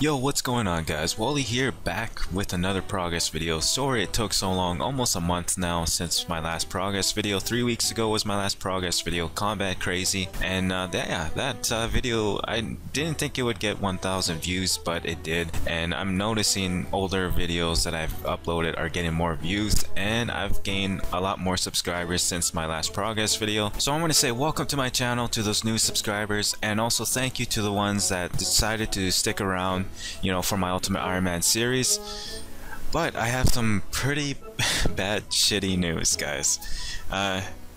Yo, what's going on guys? Wally here, back with another progress video. Sorry it took so long, almost a month now since my last progress video. 3 weeks ago was my last progress video, Combat Crazy. And that video, I didn't think it would get 1,000 views, but it did. And I'm noticing older videos that I've uploaded are getting more views, and I've gained a lot more subscribers since my last progress video. So I want to say welcome to my channel to those new subscribers, and also thank you to the ones that decided to stick around, you know, for my Ultimate Ironman series. But I have some pretty bad shitty news, guys.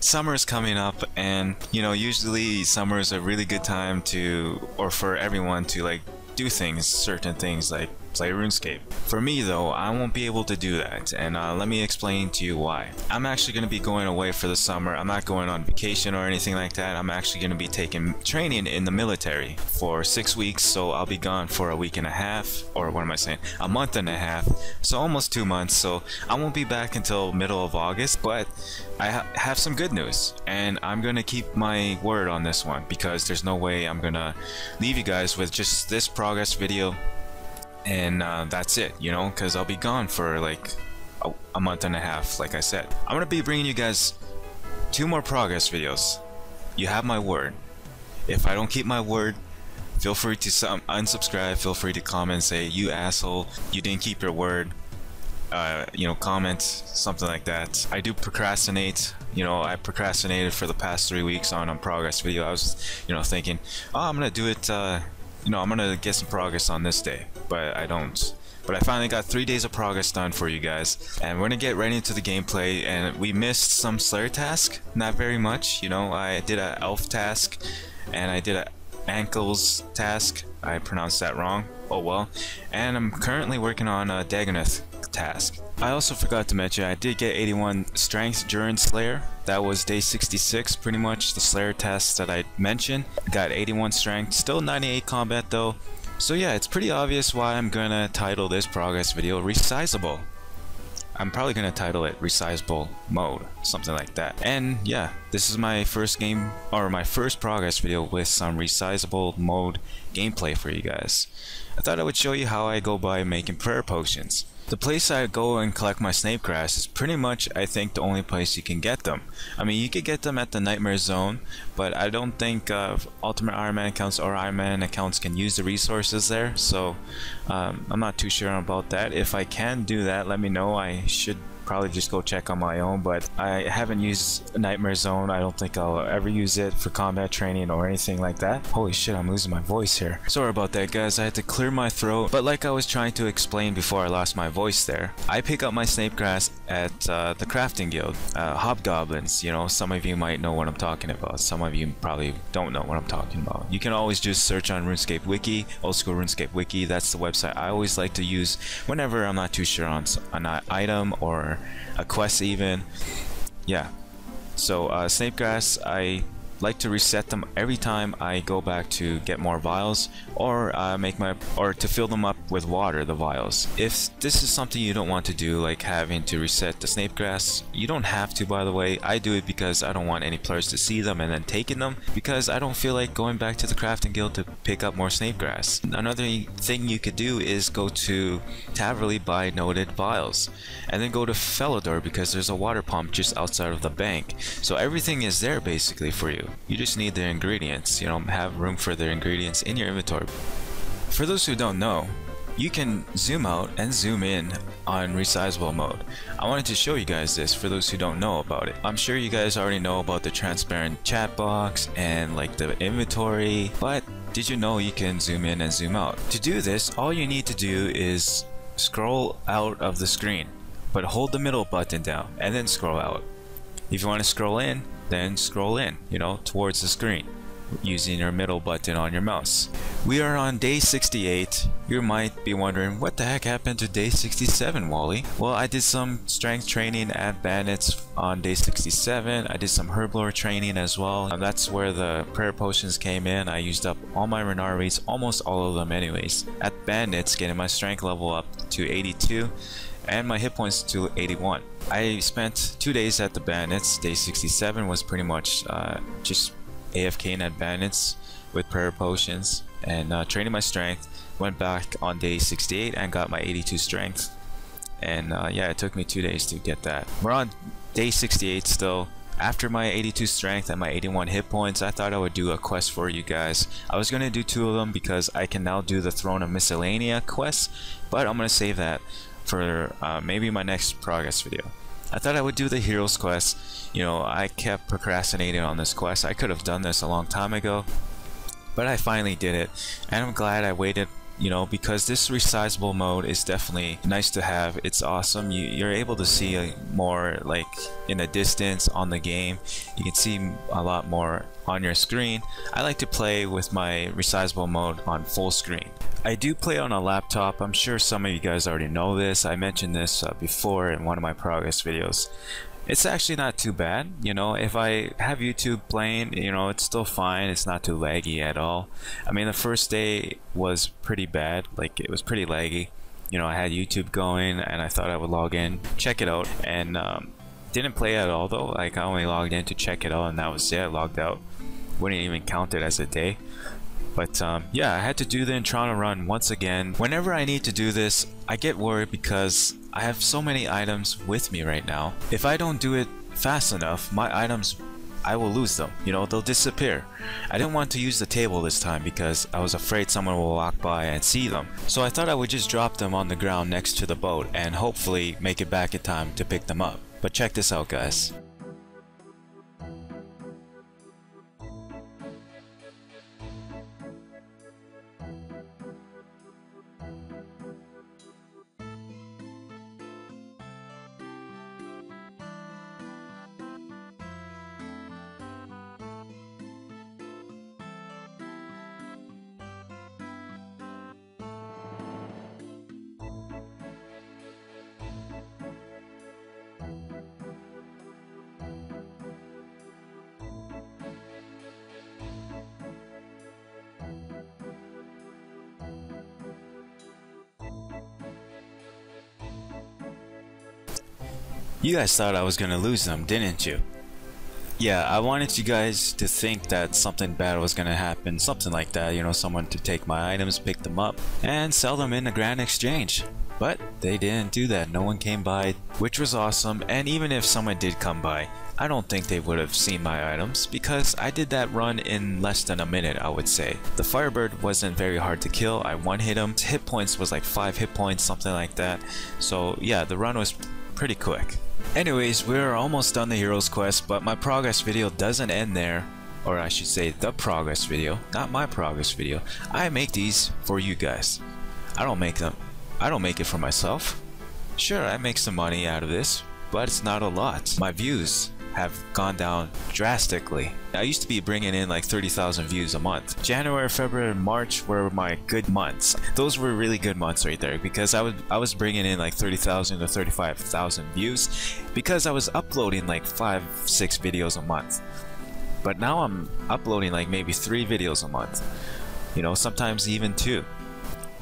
Summer is coming up, and you know, usually summer is a really good time to, or for everyone to like do things, certain things like play RuneScape. For me though, I won't be able to do that, and let me explain to you why. I'm actually going to be going away for the summer. I'm not going on vacation or anything like that. I'm actually going to be taking training in the military for 6 weeks, so I'll be gone for a week and a half, or what am I saying, a month and a half, so almost 2 months. So I won't be back until middle of August, but I have some good news, and I'm going to keep my word on this one, because there's no way I'm going to leave you guys with just this progress video and that's it, you know, because I'll be gone for like a month and a half. Like I said, I'm gonna be bringing you guys 2 more progress videos. You have my word. If I don't keep my word, feel free to unsubscribe, feel free to comment, say you asshole, you didn't keep your word, you know, comment something like that. I do procrastinate, you know. I procrastinated for the past 3 weeks on a progress video. I was, you know, thinking, oh, I'm gonna do it, you know, I'm gonna get some progress on this day, but I don't. But I finally got 3 days of progress done for you guys, and we're gonna get right into the gameplay. And we missed some Slayer task, not very much, you know. I did an elf task, and I did an ankles task. I pronounced that wrong, oh well. And I'm currently working on a Dagonoth task. I also forgot to mention, I did get 81 strength during Slayer. That was day 66, pretty much the Slayer task that I mentioned. Got 81 strength, still 98 combat though. So yeah, it's pretty obvious why I'm gonna title this progress video Resizeable. I'm probably gonna title it Resizeable mode, something like that. And yeah, this is my first game, or my first progress video with some Resizeable mode gameplay for you guys. I thought I would show you how I go by making prayer potions. The place I go and collect my snake grass is pretty much, I think, the only place you can get them. I mean, you could get them at the Nightmare Zone, but I don't think Ultimate Ironman accounts or Ironman accounts can use the resources there, so I'm not too sure about that. If I can do that, let me know. I should probably just go check on my own, but I haven't used Nightmare Zone. I don't think I'll ever use it for combat training or anything like that. Holy shit, I'm losing my voice here. Sorry about that, guys. I had to clear my throat, but like I was trying to explain before I lost my voice there, I pick up my snake grass at the crafting guild. Hobgoblins, you know, some of you might know what I'm talking about. Some of you probably don't know what I'm talking about. You can always just search on RuneScape Wiki, Old School RuneScape Wiki. That's the website I always like to use whenever I'm not too sure on an item or a quest even. Yeah, so snake grass, I like to reset them every time I go back to get more vials, or to fill them up with water, the vials. If this is something you don't want to do, like having to reset the snake grass, you don't have to, by the way. I do it because I don't want any players to see them and then taking them, because I don't feel like going back to the crafting guild to pick up more snake grass. Another thing you could do is go to Taverly, buy noted vials, and then go to Felidor, because there's a water pump just outside of the bank. So everything is there basically for you. You just need the ingredients, you know, have room for the ingredients in your inventory. For those who don't know, you can zoom out and zoom in on Resizeable mode. I wanted to show you guys this for those who don't know about it. I'm sure you guys already know about the transparent chat box and like the inventory, but did you know you can zoom in and zoom out? To do this, all you need to do is scroll out of the screen, but hold the middle button down and then scroll out. If you want to scroll in, then scroll in, you know, towards the screen using your middle button on your mouse. We are on day 68. You might be wondering, what the heck happened to day 67, Wally? Well, I did some strength training at bandits on day 67. I did some herblore training as well, and that's where the prayer potions came in. I used up all my ranarrs, almost all of them anyways, at bandits, getting my strength level up to 82 and my hit points to 81. I spent 2 days at the bandits. Day 67 was pretty much just AFKing at bandits with prayer potions. and training my strength. Went back on day 68 and got my 82 strength. And yeah, it took me 2 days to get that. We're on day 68 still. After my 82 strength and my 81 hit points, I thought I would do a quest for you guys. I was gonna do 2 of them because I can now do the Throne of Miscellanea quest, but I'm gonna save that for maybe my next progress video. I thought I would do the Heroes quest. You know, I kept procrastinating on this quest. I could have done this a long time ago, but I finally did it, and I'm glad I waited. You know, because this Resizeable mode is definitely nice to have. It's awesome. You're able to see more like in the distance on the game. You can see a lot more on your screen. I like to play with my Resizeable mode on full screen. I do play on a laptop. I'm sure some of you guys already know this. I mentioned this before in one of my progress videos. It's actually not too bad, you know. If I have YouTube playing, you know, it's still fine. It's not too laggy at all. I mean, the first day was pretty bad, like it was pretty laggy. You know, I had YouTube going and I thought I would log in, check it out, and didn't play at all though. Like I only logged in to check it out and that was it. I logged out. Wouldn't even count it as a day. But yeah, I had to do the Intrana run once again. Whenever I need to do this, I get worried because I have so many items with me right now. If I don't do it fast enough, my items, I will lose them. You know, they'll disappear. I didn't want to use the table this time because I was afraid someone will walk by and see them. So I thought I would just drop them on the ground next to the boat and hopefully make it back in time to pick them up. But check this out, guys. You guys thought I was gonna lose them, didn't you? Yeah, I wanted you guys to think that something bad was gonna happen, something like that, you know, someone to take my items, pick them up, and sell them in the Grand Exchange. But they didn't do that. No one came by, which was awesome. And even if someone did come by, I don't think they would have seen my items because I did that run in less than a minute, I would say. The Firebird wasn't very hard to kill. I one-hit him. Hit points was like 5 hit points, something like that. So yeah, the run was pretty quick. Anyways, we're almost done the Heroes quest, but my progress video doesn't end there. Or I should say the progress video, not my progress video. I make these for you guys. I don't make them. I don't make it for myself. Sure, I make some money out of this, but it's not a lot. My views have gone down drastically. I used to be bringing in like 30,000 views a month. January, February, and March were my good months. Those were really good months right there because I was bringing in like 30,000 to 35,000 views because I was uploading like 5-6 videos a month. But now I'm uploading like maybe 3 videos a month. You know, sometimes even 2.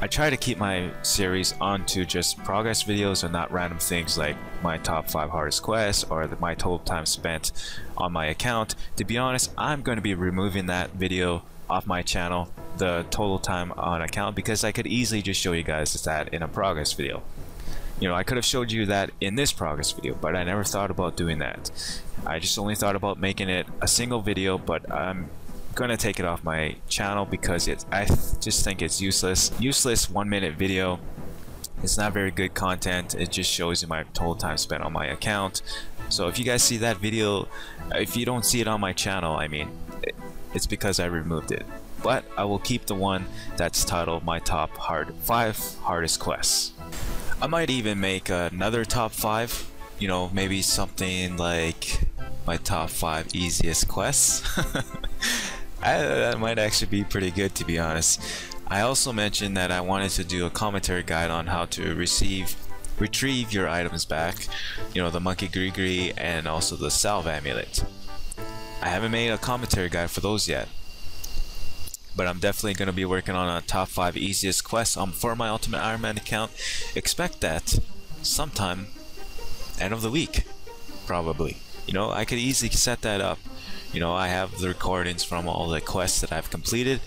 I try to keep my series onto just progress videos and not random things like my top 5 hardest quests or my total time spent on my account. To be honest, I'm going to be removing that video off my channel, the total time on account, because I could easily just show you guys that in a progress video. You know, I could have showed you that in this progress video, but I never thought about doing that. I just only thought about making it a single video, but I'm gonna take it off my channel because I just think it's useless 1-minute video. It's not very good content. It just shows you my total time spent on my account. So if you guys see that video, if you don't see it on my channel, I mean, it's because I removed it. But I will keep the one that's titled my top 5 hardest quests. I might even make another top 5, you know, maybe something like my top 5 easiest quests. That might actually be pretty good, to be honest. I also mentioned that I wanted to do a commentary guide on how to retrieve your items back. You know, the Monkey Gree and also the Salve Amulet. I haven't made a commentary guide for those yet, but I'm definitely going to be working on a top 5 easiest quests for my Ultimate Ironman account. Expect that sometime end of the week, probably. You know, I could easily set that up. You know, I have the recordings from all the quests that I've completed,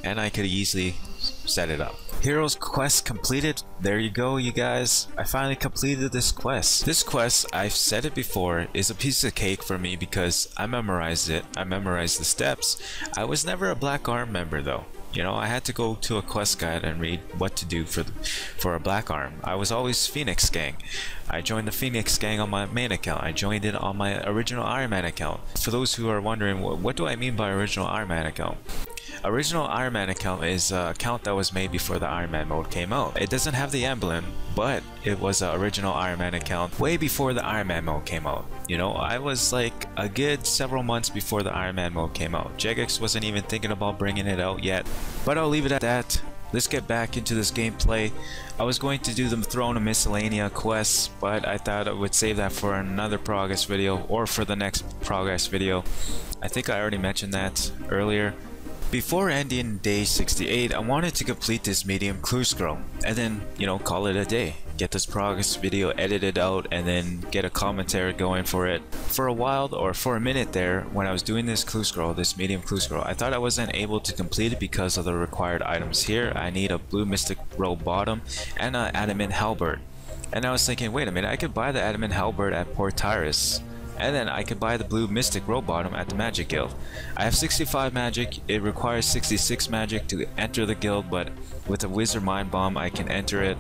and I could easily set it up. Heroes quest completed. There you go, you guys. I finally completed this quest. This quest, I've said it before, is a piece of cake for me because I memorized it. I memorized the steps. I was never a Black Arm member though. You know, I had to go to a quest guide and read what to do for a Black Arm. I was always Phoenix Gang. I joined the Phoenix Gang on my main account. I joined it on my original Ironman account. For those who are wondering, what do I mean by original Ironman account? Original Ironman account is an account that was made before the Ironman mode came out. It doesn't have the emblem, but it was an original Ironman account way before the Ironman mode came out. You know, I was like a good several months before the Ironman mode came out. Jagex wasn't even thinking about bringing it out yet, but I'll leave it at that. Let's get back into this gameplay. I was going to do the Throne of Miscellanea quests, but I thought I would save that for another progress video or for the next progress video. I think I already mentioned that earlier. Before ending day 68, I wanted to complete this medium clue scroll and then, you know, call it a day. Get this progress video edited out and then get a commentary going for it. For a while, or for a minute there, when I was doing this clue scroll, this medium clue scroll, I thought I wasn't able to complete it because of the required items here. I need a blue mystic robe bottom and an adamant halberd. And I was thinking, wait a minute, I could buy the adamant halberd at Port Tyrus. And then I could buy the blue mystic robe bottom at the magic guild. I have 65 magic. It requires 66 magic to enter the guild, but with a wizard mind bomb I can enter it.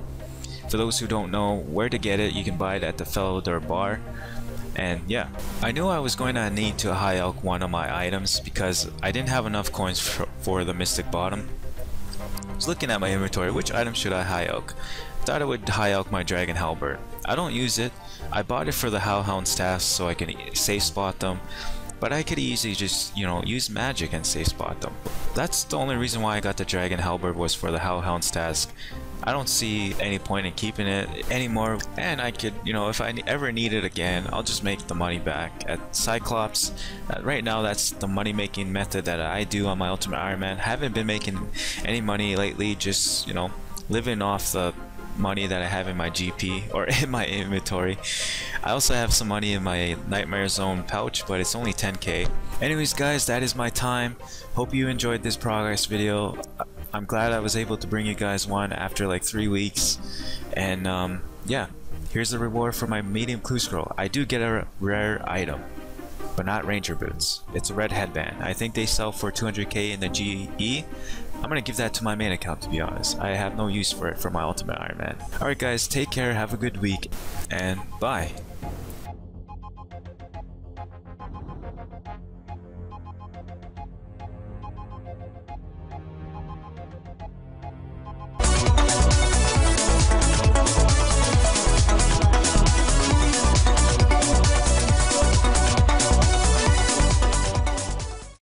For those who don't know where to get it, you can buy it at the Fellow Dur bar. And yeah, I knew I was going to need to high elk one of my items because I didn't have enough coins for the mystic bottom. I was looking at my inventory, which item should I high elk? Thought I would high elk my dragon halberd. I don't use it. I bought it for the hellhound staffs so I can safe spot them, but I could easily just, you know, use magic and safe spot them. That's the only reason why I got the dragon halberd, was for the hellhound task. I don't see any point in keeping it anymore, and I could, you know, if I ever need it again, I'll just make the money back at Cyclops. Right now, that's the money making method that I do on my Ultimate Ironman. Haven't been making any money lately, just, you know, living off the money that I have in my GP or in my inventory. I also have some money in my Nightmare Zone pouch, but it's only 10k. Anyways guys, that is my time. Hope you enjoyed this progress video. I'm glad I was able to bring you guys one after like 3 weeks. And yeah, here's the reward for my medium clue scroll. I do get a rare item, but not ranger boots. It's a red headband. I think they sell for 200k in the GE. I'm gonna give that to my main account, to be honest. I have no use for it for my Ultimate Ironman. Alright guys, take care, have a good week, and bye.